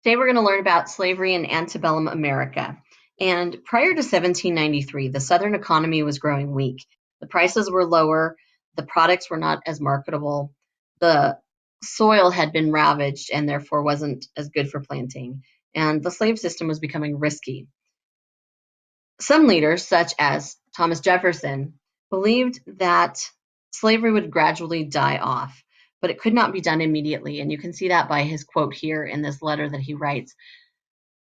Today we're going to learn about slavery in antebellum America. And prior to 1793, the Southern economy was growing weak. The prices were lower, the products were not as marketable, the soil had been ravaged and therefore wasn't as good for planting, and the slave system was becoming risky. Some leaders, such as Thomas Jefferson, believed that slavery would gradually die off, but it could not be done immediately. And you can see that by his quote here in this letter that he writes,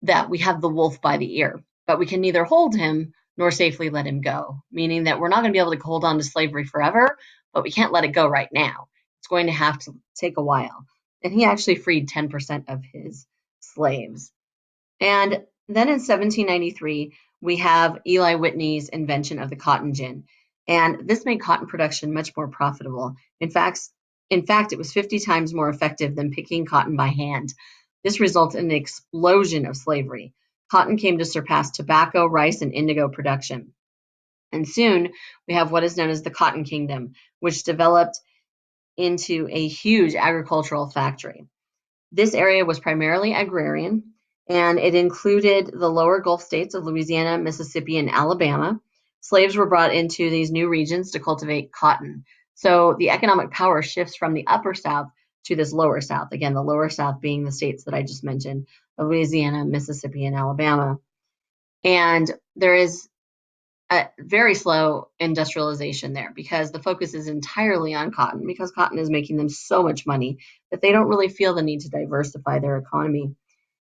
that we have the wolf by the ear, but we can neither hold him nor safely let him go, meaning that we're not going to be able to hold on to slavery forever, but we can't let it go right now. It's going to have to take a while. And he actually freed 10% of his slaves. And then in 1793, we have Eli Whitney's invention of the cotton gin. And this made cotton production much more profitable. In fact, it was 50 times more effective than picking cotton by hand. This resulted in an explosion of slavery. Cotton came to surpass tobacco, rice, and indigo production. And soon we have what is known as the Cotton Kingdom, which developed into a huge agricultural factory. This area was primarily agrarian, and it included the lower Gulf states of Louisiana, Mississippi, and Alabama. Slaves were brought into these new regions to cultivate cotton. So the economic power shifts from the upper South to this lower South. Again, the lower South being the states that I just mentioned, Louisiana, Mississippi, and Alabama. And there is a very slow industrialization there because the focus is entirely on cotton, because cotton is making them so much money that they don't really feel the need to diversify their economy.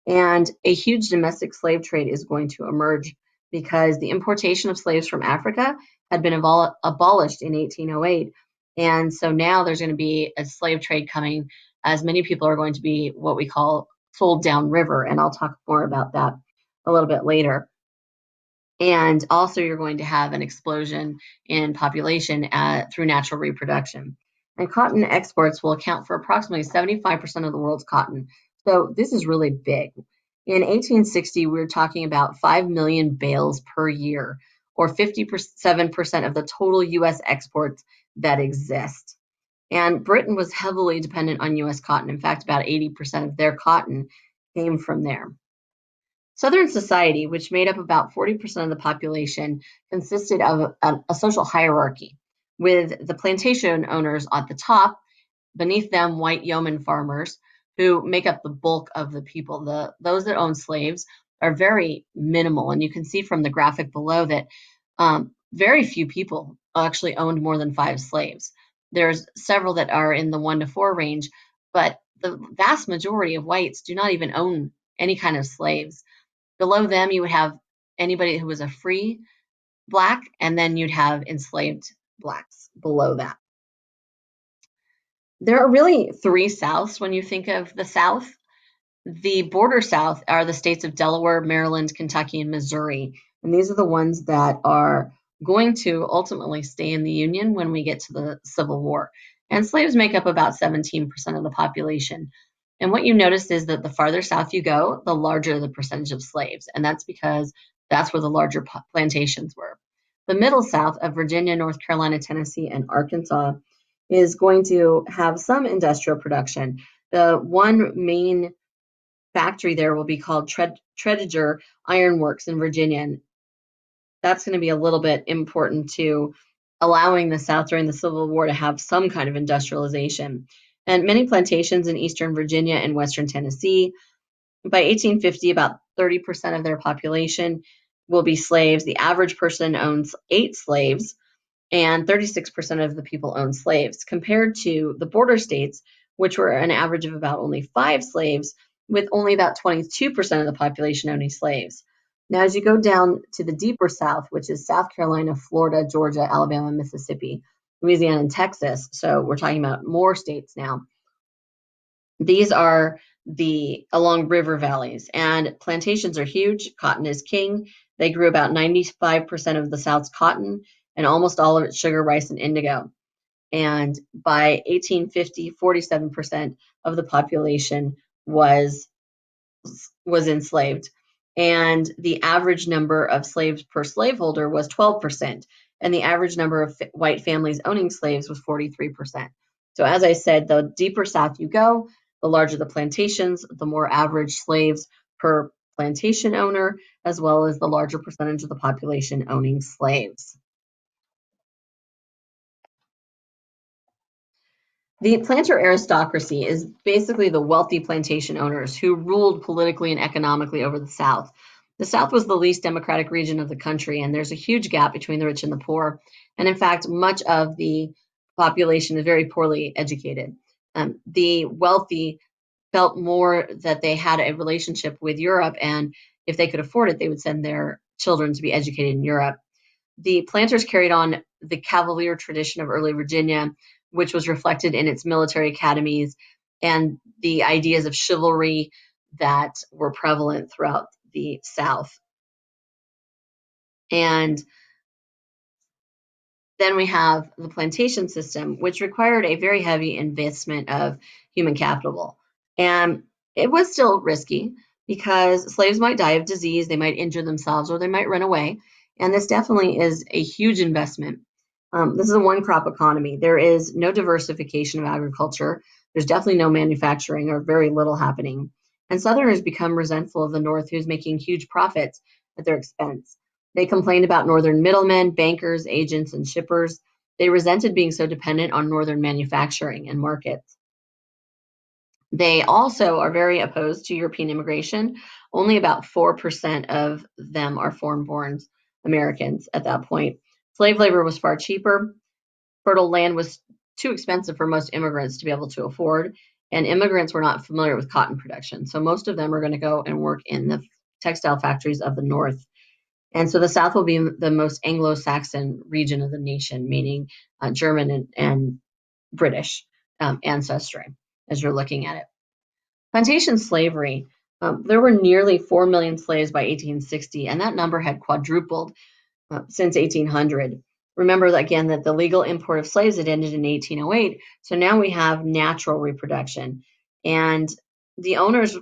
And a huge domestic slave trade is going to emerge because the importation of slaves from Africa had been abolished in 1808. And so now there's going to be a slave trade coming, as many people are going to be what we call sold downriver. And I'll talk more about that a little bit later. And also, you're going to have an explosion in population through natural reproduction. And cotton exports will account for approximately 75% of the world's cotton. So this is really big. In 1860, we were talking about 5 million bales per year, or 57% of the total U.S. exports that exist. And Britain was heavily dependent on U.S. cotton. In fact, about 80% of their cotton came from there. Southern society, which made up about 40% of the population, consisted of a social hierarchy, with the plantation owners at the top, beneath them white yeoman farmers, who make up the bulk of the people. Those that own slaves are very minimal, and you can see from the graphic below that very few people actually owned more than 5 slaves. There's several that are in the 1 to 4 range, but the vast majority of whites do not even own any kind of slaves. Below them, you would have anybody who was a free Black, and then you'd have enslaved Blacks below that. There are really 3 Souths when you think of the South. The border South are the states of Delaware, Maryland, Kentucky, and Missouri. And these are the ones that are going to ultimately stay in the Union when we get to the Civil War. And slaves make up about 17% of the population. And what you notice is that the farther south you go, the larger the percentage of slaves. And that's because that's where the larger plantations were. The middle South of Virginia, North Carolina, Tennessee, and Arkansas is going to have some industrial production. The one main factory there will be called Tredegar Iron Works in Virginia. And that's going to be a little bit important to allowing the South during the Civil War to have some kind of industrialization. And many plantations in eastern Virginia and western Tennessee. By 1850, about 30% of their population will be slaves. The average person owns 8 slaves, and 36% of the people own slaves, compared to the border states, which were an average of about only 5 slaves, with only about 22% of the population owning slaves. Now, as you go down to the deeper South, which is South Carolina, Florida, Georgia, Alabama, Mississippi, Louisiana, and Texas, so we're talking about more states now, these are along river valleys, and plantations are huge. Cotton is king. They grew about 95% of the South's cotton and almost all of its sugar, rice, and indigo. And by 1850, 47% of the population was enslaved. And the average number of slaves per slaveholder was 12%. And the average number of white families owning slaves was 43%. So as I said, the deeper south you go, The larger the plantations, the more average slaves per plantation owner, as well as the larger percentage of the population owning slaves. The planter aristocracy is basically the wealthy plantation owners who ruled politically and economically over the South. The South was the least democratic region of the country, and there's a huge gap between the rich and the poor. And in fact, much of the population is very poorly educated. The wealthy felt more that they had a relationship with Europe, and if they could afford it, they would send their children to be educated in Europe. The planters carried on the Cavalier tradition of early Virginia, which was reflected in its military academies and the ideas of chivalry that were prevalent throughout the South. And then we have the plantation system, which required a very heavy investment of human capital. And it was still risky because slaves might die of disease, they might injure themselves, or they might run away. And this definitely is a huge investment. This is a one crop economy. There is no diversification of agriculture. There's definitely no manufacturing or very little happening. And Southerners become resentful of the North, who's making huge profits at their expense. They complained about Northern middlemen, bankers, agents, and shippers. They resented being so dependent on Northern manufacturing and markets. They also are very opposed to European immigration. Only about 4% of them are foreign born Americans at that point. Slave labor was far cheaper. Fertile land was too expensive for most immigrants to be able to afford, and immigrants were not familiar with cotton production. So most of them are going to go and work in the textile factories of the North. And so the South will be the most Anglo-Saxon region of the nation, meaning German and British ancestry, as you're looking at it. Plantation slavery. There were nearly 4 million slaves by 1860, and that number had quadrupled since 1800. Remember again that the legal import of slaves had ended in 1808, so now we have natural reproduction. And the owners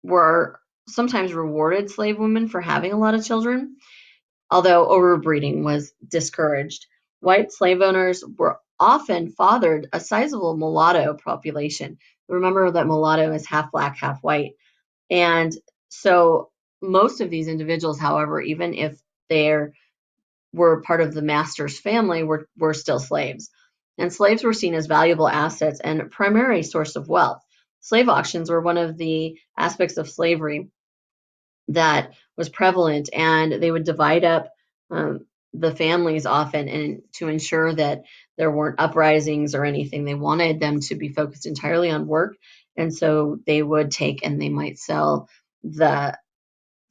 were sometimes rewarded slave women for having a lot of children, although overbreeding was discouraged. White slave owners were often fathered a sizable mulatto population. Remember that mulatto is half black, half white. And so most of these individuals, however, even if they were part of the master's family, were still slaves. And slaves were seen as valuable assets and a primary source of wealth. Slave auctions were one of the aspects of slavery that was prevalent, and they would divide up the families often and to ensure that there weren't uprisings or anything. They wanted them to be focused entirely on work, and so they would take and they might sell the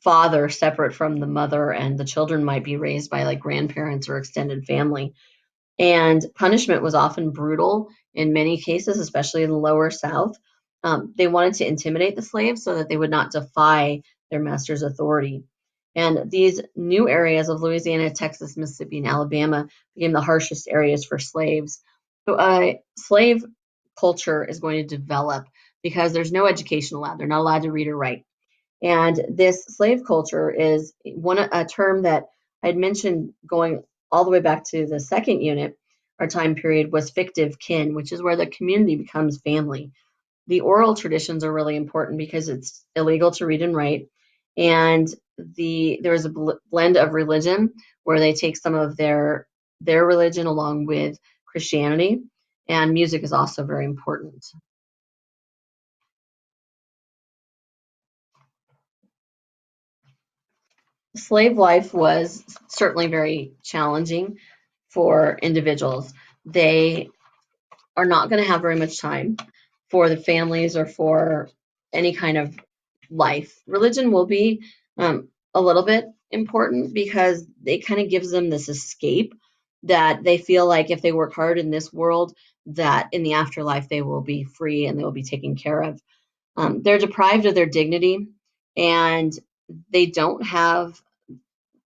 father separate from the mother, and the children might be raised by like grandparents or extended family. And punishment was often brutal in many cases, especially in the lower South. They wanted to intimidate the slaves so that they would not defy their master's authority. And these new areas of Louisiana, Texas, Mississippi, and Alabama became the harshest areas for slaves. So, slave culture is going to develop because there's no education allowed. They're not allowed to read or write. And this slave culture is a term that I'd mentioned going all the way back to the second unit, our time period was fictive kin, which is where the community becomes family. The oral traditions are really important because it's illegal to read and write. And there's a blend of religion where they take some of their religion along with Christianity. And music is also very important. Slave life was certainly very challenging for individuals. They are not going to have very much time for the families or for any kind of life. Religion will be a little bit important because it kind of gives them this escape that they feel like if they work hard in this world, that in the afterlife they will be free and they will be taken care of. They're deprived of their dignity, and they don't have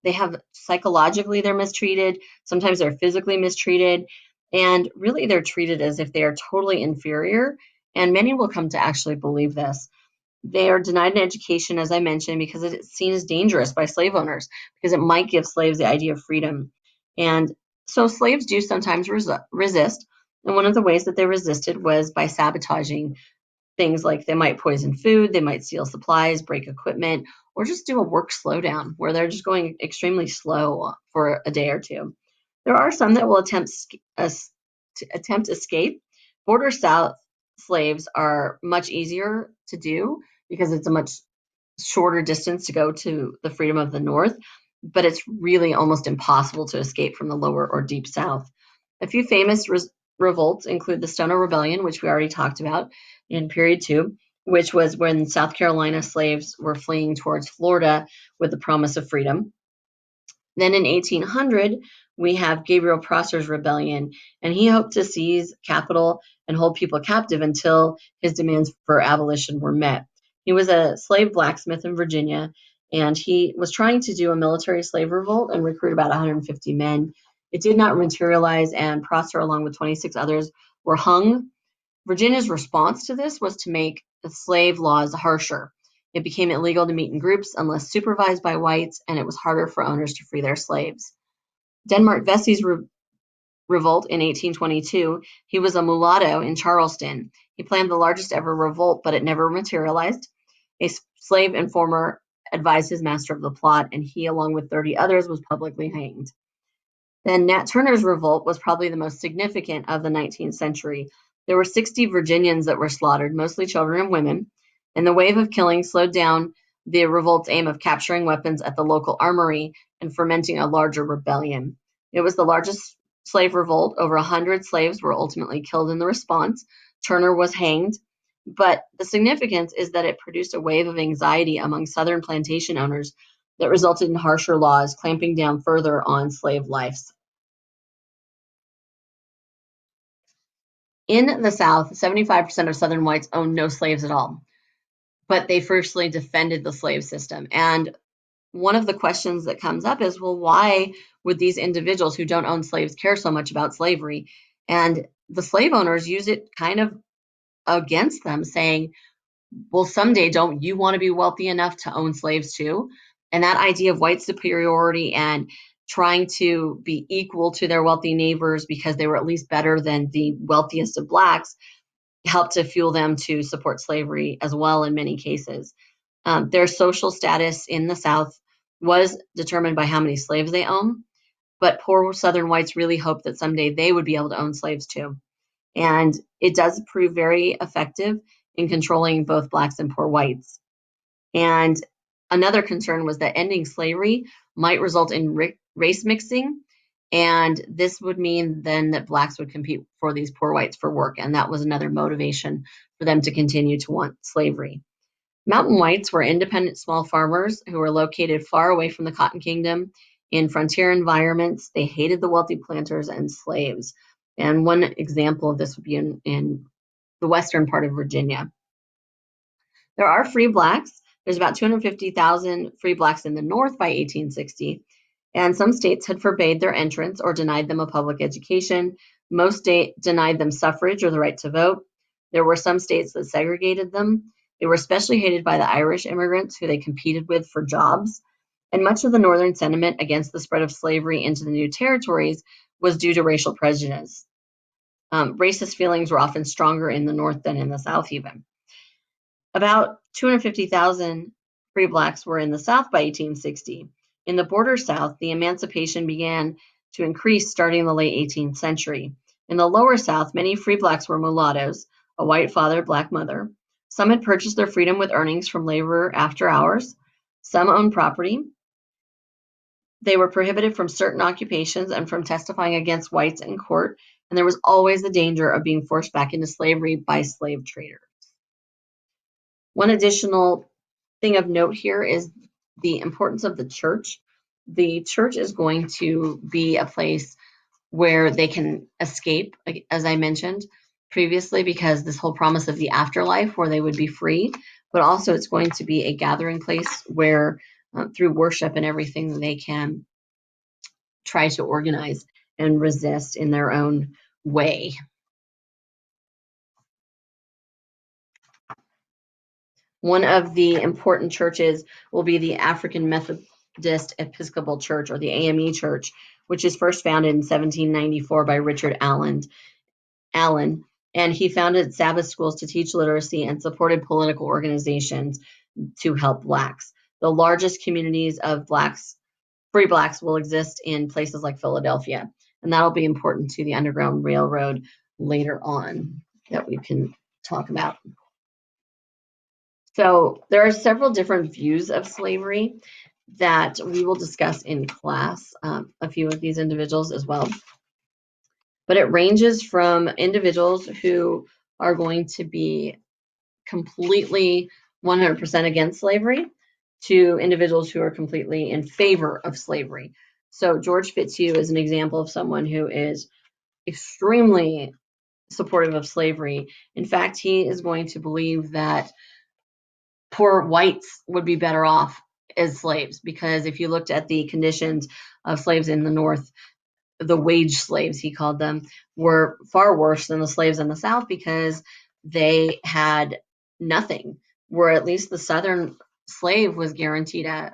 they have psychologically they're mistreated, sometimes they're physically mistreated, and really they're treated as if they are totally inferior, and many will come to actually believe this. They are denied an education, as I mentioned, because it's seen as dangerous by slave owners, because it might give slaves the idea of freedom. And so slaves do sometimes resist, and one of the ways that they resisted was by sabotaging things like they might poison food, they might steal supplies, break equipment, or just do a work slowdown where they're just going extremely slow for a day or two. There are some that will attempt escape. Border South slaves are much easier to do because it's a much shorter distance to go to the freedom of the North, but it's really almost impossible to escape from the lower or deep South. A few famous revolts include the Stono Rebellion, which we already talked about in period two, which was when South Carolina slaves were fleeing towards Florida with the promise of freedom. Then in 1800, we have Gabriel Prosser's rebellion, and he hoped to seize capital and hold people captive until his demands for abolition were met. He was a slave blacksmith in Virginia, and he was trying to do a military slave revolt and recruit about 150 men. It did not materialize, and Prosser, along with 26 others, were hung. Virginia's response to this was to make the slave laws harsher. It became illegal to meet in groups unless supervised by whites, and it was harder for owners to free their slaves. Denmark Vesey's revolt in 1822, he was a mulatto in Charleston. He planned the largest ever revolt, but it never materialized. A slave informer advised his master of the plot, and he, along with 30 others, was publicly hanged. Then Nat Turner's revolt was probably the most significant of the 19th century. There were 60 Virginians that were slaughtered, mostly children and women, and the wave of killing slowed down the revolt's aim of capturing weapons at the local armory and fermenting a larger rebellion. It was the largest slave revolt. Over 100 slaves were ultimately killed in the response. Turner was hanged, but the significance is that it produced a wave of anxiety among Southern plantation owners that resulted in harsher laws clamping down further on slave lives. In the South, 75% of Southern whites owned no slaves at all, but they fiercely defended the slave system. And one of the questions that comes up is, well, why would these individuals who don't own slaves care so much about slavery? And the slave owners use it kind of against them, saying, well, someday don't you want to be wealthy enough to own slaves too? And that idea of white superiority and trying to be equal to their wealthy neighbors because they were at least better than the wealthiest of blacks helped to fuel them to support slavery as well in many cases. Their social status in the South was determined by how many slaves they own, but poor Southern whites really hoped that someday they would be able to own slaves too. And it does prove very effective in controlling both blacks and poor whites. And another concern was that ending slavery might result in race mixing, and this would mean then that blacks would compete for these poor whites for work, and that was another motivation for them to continue to want slavery. Mountain whites were independent small farmers who were located far away from the Cotton Kingdom in frontier environments. They hated the wealthy planters and slaves. And one example of this would be in the western part of Virginia. There are free blacks. There's about 250,000 free blacks in the North by 1860, and some states had forbade their entrance or denied them a public education. Most states denied them suffrage or the right to vote. There were some states that segregated them. They were especially hated by the Irish immigrants who they competed with for jobs. And much of the Northern sentiment against the spread of slavery into the new territories was due to racial prejudice. Racist feelings were often stronger in the North than in the South even. About 250,000 free blacks were in the South by 1860. In the border South, the emancipation began to increase starting in the late 18th century. In the lower South, many free blacks were mulattoes, a white father, black mother. Some had purchased their freedom with earnings from labor after hours. Some owned property. They were prohibited from certain occupations and from testifying against whites in court, and there was always the danger of being forced back into slavery by slave traders. One additional thing of note here is the importance of the church. The church is going to be a place where they can escape, as I mentioned previously, because this whole promise of the afterlife where they would be free, but also it's going to be a gathering place where through worship and everything they can try to organize and resist in their own way. One of the important churches will be the African Methodist Episcopal Church, or the AME Church, which is first founded in 1794 by Richard Allen. And he founded Sabbath schools to teach literacy and supported political organizations to help Blacks. The largest communities of free Blacks will exist in places like Philadelphia, and that'll be important to the Underground Railroad later on that we can talk about. So there are several different views of slavery that we will discuss in class, a few of these individuals as well. But it ranges from individuals who are going to be completely 100% against slavery to individuals who are completely in favor of slavery. So George Fitzhugh is an example of someone who is extremely supportive of slavery. In fact, he is going to believe that poor whites would be better off as slaves, because if you looked at the conditions of slaves in the North, the wage slaves, he called them, were far worse than the slaves in the South because they had nothing, where at least the Southern slave was guaranteed a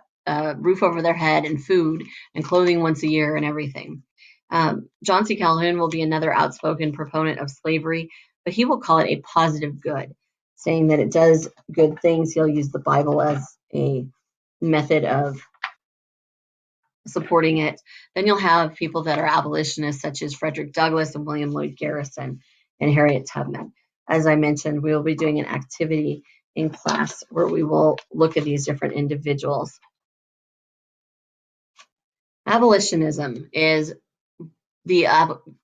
roof over their head and food and clothing once a year and everything. John C. Calhoun will be another outspoken proponent of slavery, but he will call it a positive good, saying that it does good things. He'll use the Bible as a method of supporting it. Then you'll have people that are abolitionists, such as Frederick Douglass and William Lloyd Garrison and Harriet Tubman. As I mentioned, we will be doing an activity in class where we will look at these different individuals. Abolitionism is the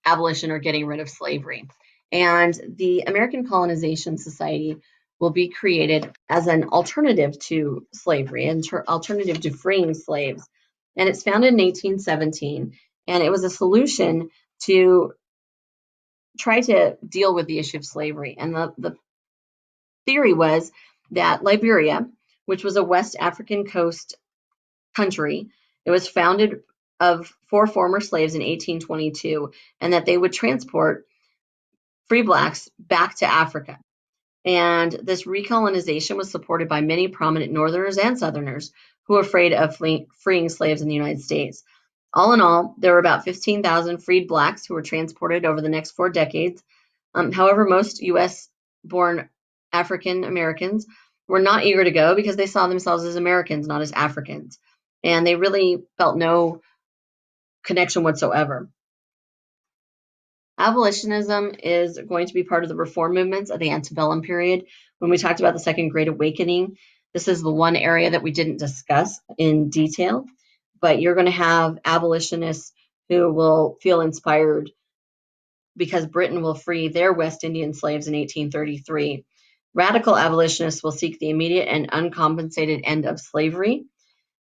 abolition or getting rid of slavery. And the American Colonization Society will be created as an alternative to slavery, an alternative to freeing slaves. And it's founded in 1817, and it was a solution to try to deal with the issue of slavery. And the theory was that Liberia, which was a West African coast country, it was founded of 4 former slaves in 1822, and that they would transport free Blacks back to Africa. And this recolonization was supported by many prominent Northerners and Southerners who were afraid of freeing slaves in the United States. All in all, there were about 15,000 freed Blacks who were transported over the next 4 decades. However, most U.S.-born African Americans were not eager to go because they saw themselves as Americans, not as Africans. And they really felt no connection whatsoever. Abolitionism is going to be part of the reform movements of the antebellum period. When we talked about the Second Great Awakening, this is the one area that we didn't discuss in detail, but you're going to have abolitionists who will feel inspired because Britain will free their West Indian slaves in 1833. Radical abolitionists will seek the immediate and uncompensated end of slavery.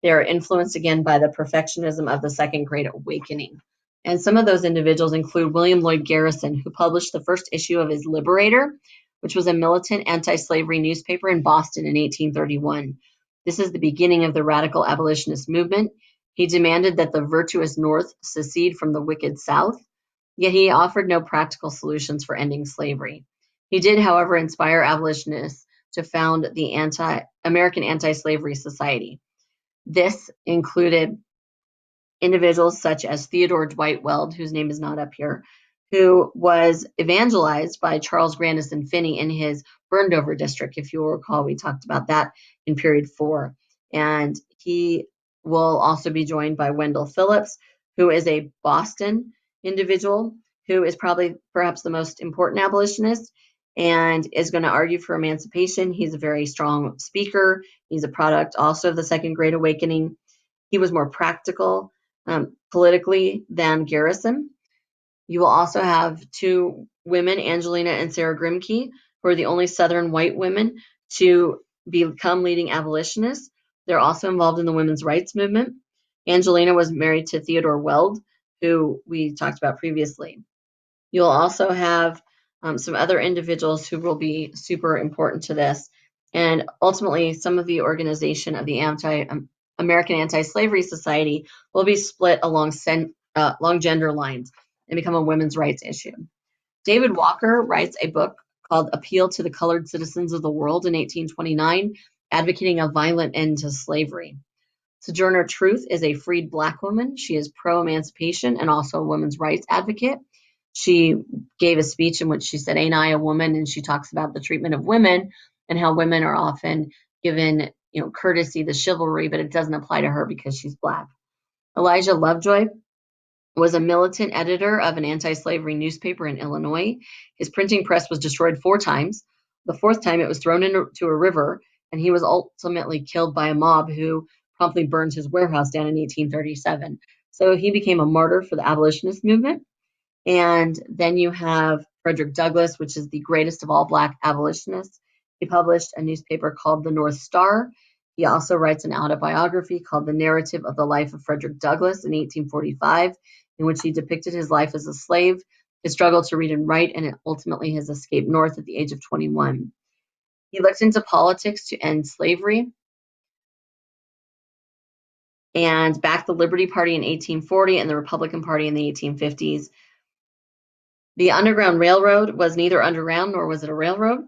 They are influenced again by the perfectionism of the Second Great Awakening. And some of those individuals include William Lloyd Garrison, who published the first issue of his Liberator, which was a militant anti-slavery newspaper in Boston in 1831. This is the beginning of the radical abolitionist movement. He demanded that the virtuous North secede from the wicked South, yet he offered no practical solutions for ending slavery. He did, however, inspire abolitionists to found the American Anti-Slavery Society. This included individuals such as Theodore Dwight Weld, whose name is not up here, who was evangelized by Charles Grandison Finney in his burned over district. If you'll recall, we talked about that in period 4. And he will also be joined by Wendell Phillips, who is a Boston individual who is probably perhaps the most important abolitionist and is going to argue for emancipation. He's a very strong speaker. He's a product also of the Second Great Awakening. He was more practical politically than Garrison. You will also have 2 women, Angelina and Sarah Grimke, who are the only Southern white women to become leading abolitionists. They're also involved in the women's rights movement. Angelina was married to Theodore Weld, who we talked about previously. You'll also have some other individuals who will be super important to this. And ultimately, some of the organization of the American Anti-Slavery Society will be split along gender lines and become a women's rights issue. David Walker writes a book called Appeal to the Colored Citizens of the World in 1829, advocating a violent end to slavery. Sojourner Truth is a freed Black woman. She is pro-emancipation and also a women's rights advocate. She gave a speech in which she said, "Ain't I a woman?" And she talks about the treatment of women and how women are often given, courtesy, the chivalry, but it doesn't apply to her because she's Black. Elijah Lovejoy was a militant editor of an anti-slavery newspaper in Illinois. His printing press was destroyed 4 times. The fourth time, it was thrown into a river, and he was ultimately killed by a mob who promptly burned his warehouse down in 1837. So he became a martyr for the abolitionist movement. And then you have Frederick Douglass, which is the greatest of all Black abolitionists. He published a newspaper called the North Star. He also writes an autobiography called The Narrative of the Life of Frederick Douglass in 1845, in which he depicted his life as a slave, his struggle to read and write, and ultimately his escape north at the age of 21. He looked into politics to end slavery and backed the Liberty Party in 1840 and the Republican Party in the 1850s. The Underground Railroad was neither underground nor was it a railroad,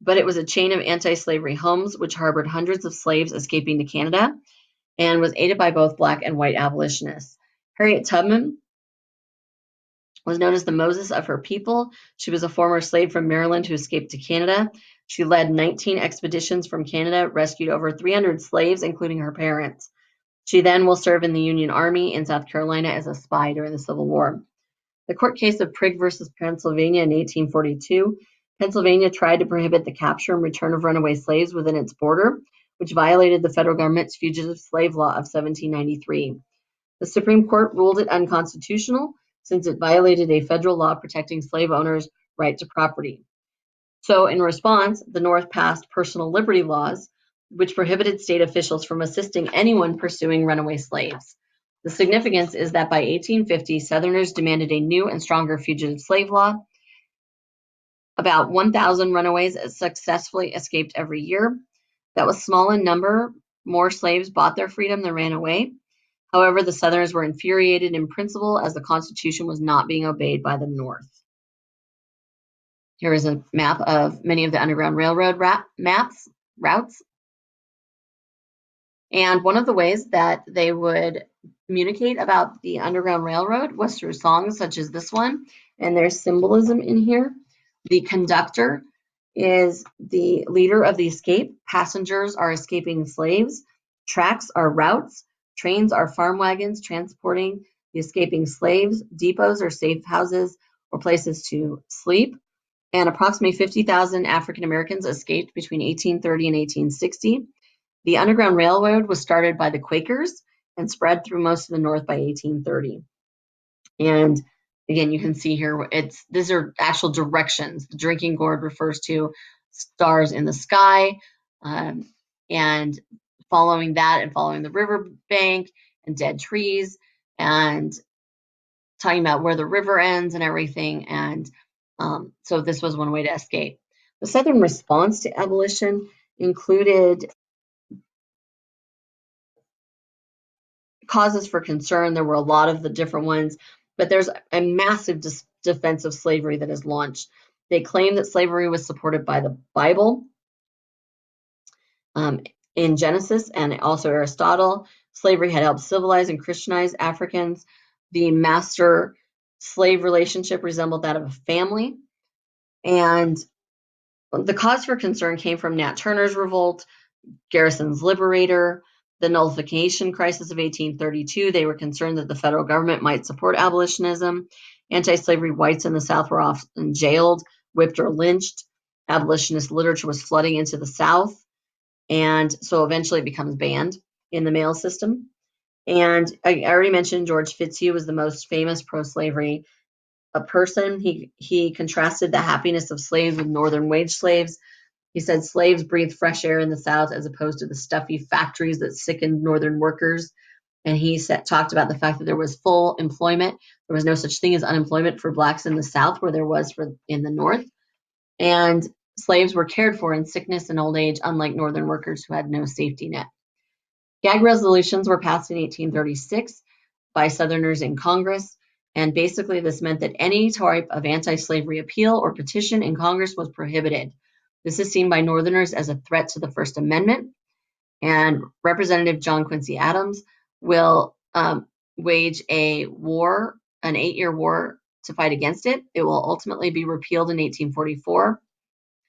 but it was a chain of anti-slavery homes which harbored hundreds of slaves escaping to Canada and was aided by both Black and white abolitionists. Harriet Tubman was known as the Moses of her people. She was a former slave from Maryland who escaped to Canada. She led 19 expeditions from Canada, rescued over 300 slaves, including her parents. She then will serve in the Union Army in South Carolina as a spy during the Civil War. The court case of Prigg versus Pennsylvania in 1842, Pennsylvania tried to prohibit the capture and return of runaway slaves within its border, which violated the federal government's fugitive slave law of 1793. The Supreme Court ruled it unconstitutional since it violated a federal law protecting slave owners' right to property. So, in response, the North passed personal liberty laws, which prohibited state officials from assisting anyone pursuing runaway slaves. The significance is that by 1850, Southerners demanded a new and stronger fugitive slave law. About 1,000 runaways successfully escaped every year. That was small in number. More slaves bought their freedom than ran away. However, the Southerners were infuriated in principle as the Constitution was not being obeyed by the North. Here is a map of many of the Underground Railroad routes. And one of the ways that they would communicate about the Underground Railroad was through songs such as this one. And there's symbolism in here. The conductor is the leader of the escape. Passengers are escaping slaves. Tracks are routes. Trains are farm wagons transporting the escaping slaves. Depots are safe houses or places to sleep. And approximately 50,000 African Americans escaped between 1830 and 1860. The Underground Railroad was started by the Quakers and spread through most of the North by 1830. And again, you can see here, these are actual directions. The drinking gourd refers to stars in the sky, and following that and following the river bank and dead trees and talking about where the river ends and everything. And so this was one way to escape. The Southern response to abolition included causes for concern. There were a lot of the different ones, but there's a massive defense of slavery that is launched. They claim that slavery was supported by the Bible in Genesis and also Aristotle. Slavery had helped civilize and Christianize Africans. The master-slave relationship resembled that of a family. And the cause for concern came from Nat Turner's revolt, Garrison's Liberator, the nullification crisis of 1832. They were concerned that the federal government might support abolitionism. Anti-slavery whites in the South were often jailed, whipped, or lynched. Abolitionist literature was flooding into the South, and so eventually it becomes banned in the mail system. And I already mentioned George Fitzhugh was the most famous pro-slavery person. He contrasted the happiness of slaves with northern wage slaves. He said slaves breathed fresh air in the South as opposed to the stuffy factories that sickened northern workers. And he talked about the fact that there was full employment. There was no such thing as unemployment for blacks in the South where there was in the North. And slaves were cared for in sickness and old age, unlike northern workers who had no safety net. Gag resolutions were passed in 1836 by Southerners in Congress. And basically, this meant that any type of anti-slavery appeal or petition in Congress was prohibited. This is seen by Northerners as a threat to the First Amendment. And Representative John Quincy Adams will wage a war, an 8-year war to fight against it. It will ultimately be repealed in 1844.